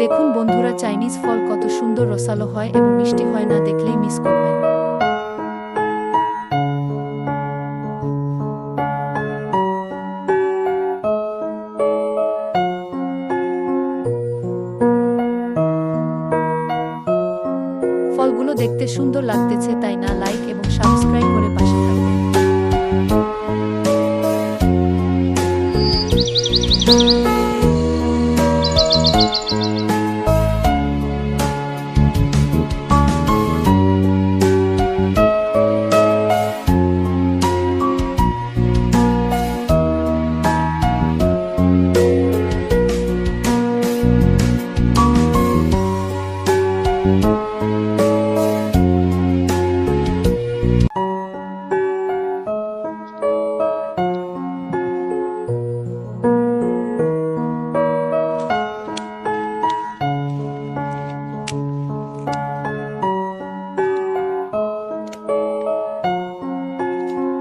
দেখুন বন্ধুরা, চাইনিজ ফল কত সুন্দর রসালো হয় এবং মিষ্টি হয়, না দেখলেই মিস করবেন। ফলগুলো দেখতে সুন্দর লাগতেছে, তাই না? লাইক এবং সাবস্ক্রাইব করে পাশে থাকবেন।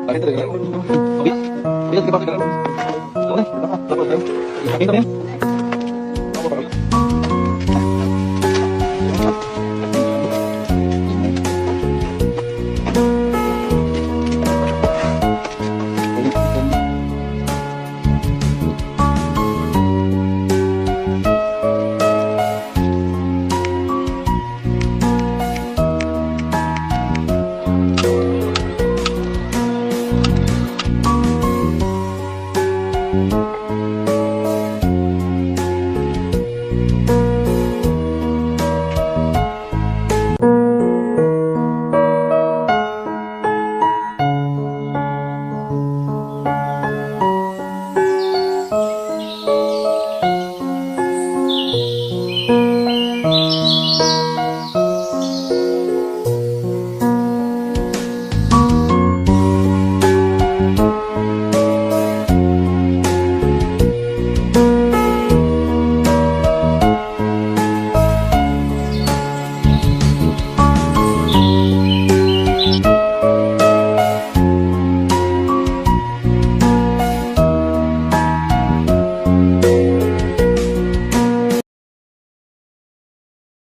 Bakit talaga? Obit? Obit, di ba? Boleh? Apa? Apa? Ini